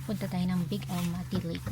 punta tayo ng Big Almaty Lake.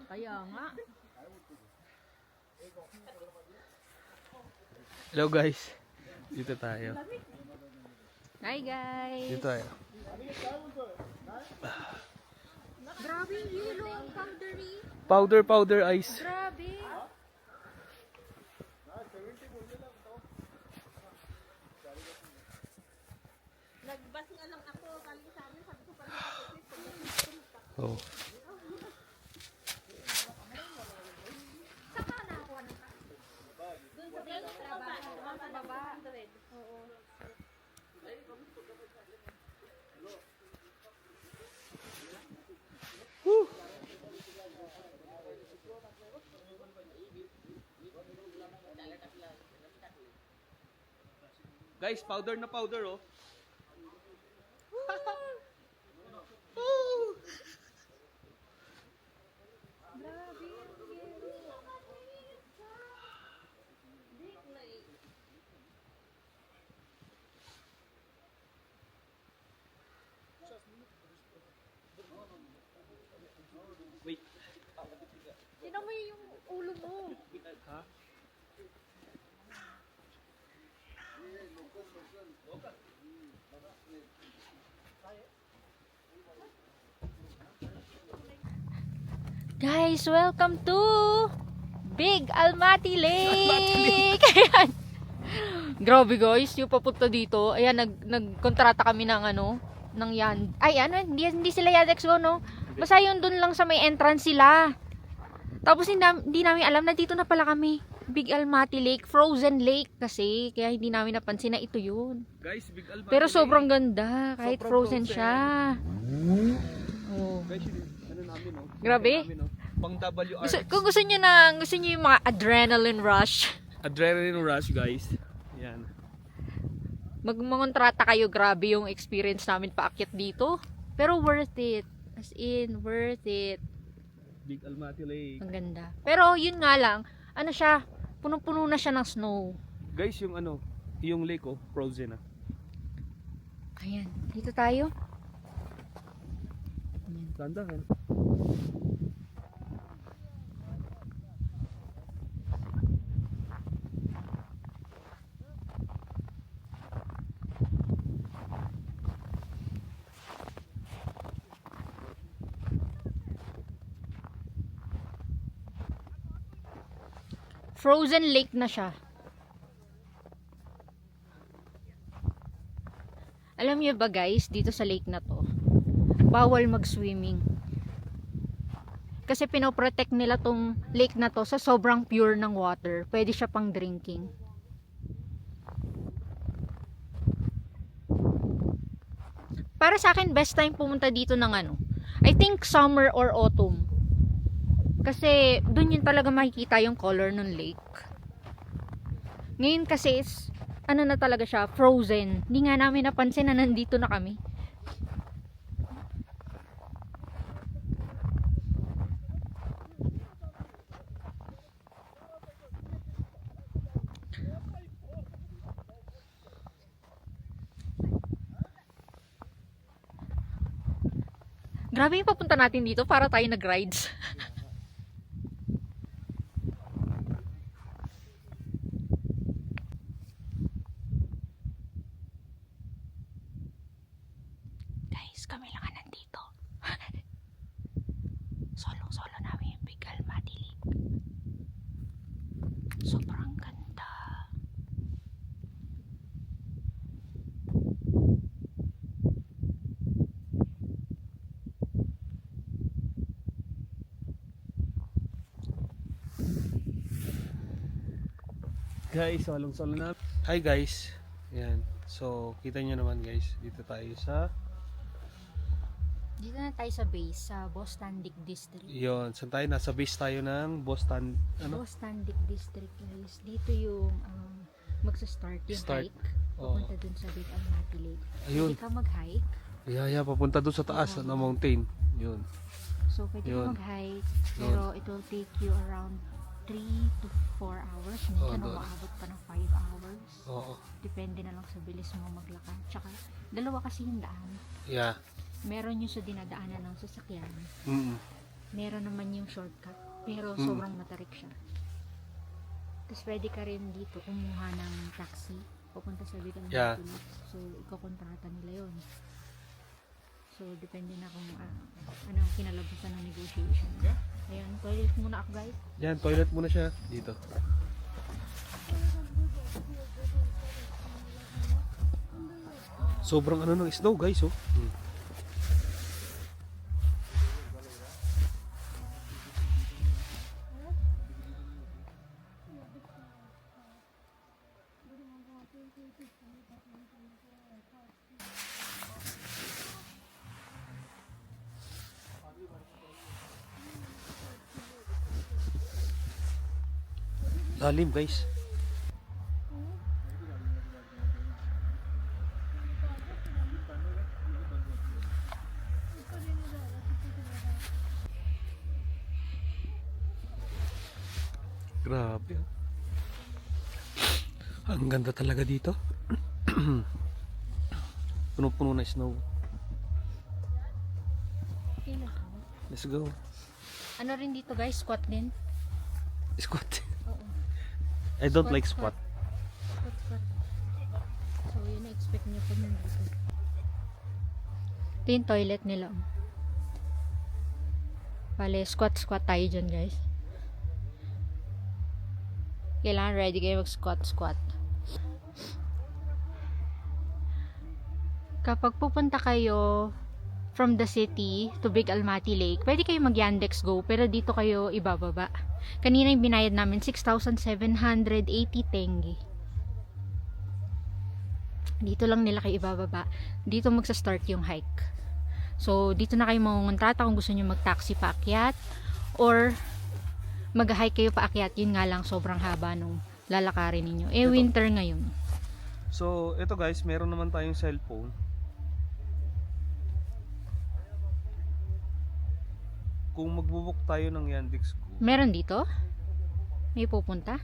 Kaya nga. Hello guys. Dito tayo. Hi guys. Dito tayo. Grabe yung yellow, ang powdery. Powder ice. Grabe. Nagbas nga lang ako. Kaling sa amin, sabi ko parang Oh. sa baba. Oo. Guys, powder na powder oh. Grabe yung yellow. Big lake. Wait. Tinan mo yung ulo mo. Ha? Guys, welcome to Big Almaty Lake! Ayan. Grabe guys, yung papunta dito. Ayan, nagkontrata kami ng ng yan. Ay, hindi sila Yandex Go, no? Basta yun dun lang sa may entrance sila. Tapos hindi namin alam na dito na pala kami. Big Almaty Lake, frozen lake kasi. Kaya hindi namin napansin na ito yun. Guys, Big Almaty. Pero sobrang ganda, kahit Sobrang frozen frozen. siya. Oh. Guys, ano namin oh. Grabe. Namin, oh. Pang WR. Kung gusto niyo yung mga adrenaline rush, Adrenaline rush, guys. Yan. magmongontrata kayo, grabe yung experience namin paakyat dito. Pero worth it. As in, worth it. Big Almaty Lake. Ang ganda. Pero yun nga lang, ano siya, punong-puno na siya ng snow. Guys, yung lake oh, frozen ah. Ayan, dito tayo. Dandahan. Frozen lake na siya. Alam niyo ba guys, dito sa lake na to, bawal mag-swimming. Kasi pinoprotect nila tong lake na to sa sobrang pure ng water. Pwede siya pang drinking. Para sa akin, best time pumunta dito ng I think summer or autumn. Kasi dun yun talaga makikita yung color ng lake. Ngayon kasi na talaga siya, frozen. Hindi nga namin napansin na nandito na kami. Grabe yung papunta natin dito para tayo nag-rides. Guys, kami lang nandito. Solong-solo namin yung Big Almaty Lake. Sobrang ganda. Guys, salong-salo na. Hi guys. Yan. So, kita nyo naman guys, dito tayo sa Dito na tayo sa base, sa Bostandic District. yon. Saan tayo? Nasa base tayo ng Boston. Bostandic District guys. Dito yung magsa-start yung Start. hike. Papunta dun sa Big Almaty Lake. Ayun. Pwede ka mag-hike. Yeah, papunta doon sa taas na mountain. Yun. So, pwede Yun. ka mag-hike. Pero it will take you around 3 to 4 hours. Minsan doon. umaabot pa ng 5 hours. Oo. Depende na lang sa bilis mo maglakad. Tsaka, dalawa kasi yung daan. Yeah. Meron yung sa dinadaanan ng sasakyan. Mm. Meron naman yung shortcut. Pero Mm. sobrang matarik siya. Tapos pwede ka rin dito kumuha ng taxi. Pupunta sa Big Almaty Yeah. Lake. So, ikokontrata nila yun. So, depende na kung ano ang kinalabasan ng negotiation. Ayan, toilet muna ako guys. Yan, toilet muna siya. Dito. Sobrang ano ng snow guys, oh. Lalim guys. Grabe. Ang ganda talaga dito. Puno-puno na snow. Let's go. Ano rin dito guys, squat din. Squat. Oo. I don't like squat. Squat. So, yun na-expect niyo pag nandito. Ito yung toilet nila. Oh. Bale, squat tayo dyan guys. Kailangan ready kayo mag-squat. Kapag pupunta kayo from the city to Big Almaty Lake, pwede kayo mag-Yandex Go, pero dito kayo ibababa. Kanina yung binayad namin, 6,780 tenge. Dito lang nila kayo ibababa. Dito magsa-start yung hike. So, dito na kayo mangungontrata kung gusto nyo mag-taxi paakyat or mag-hike kayo paakyat. Yun nga lang, sobrang haba nung lalakarin ninyo. Ito. Winter ngayon. So, ito guys, meron naman tayong cellphone. Kung magbubook tayo ng Yandex Go, Meron dito? May pupunta?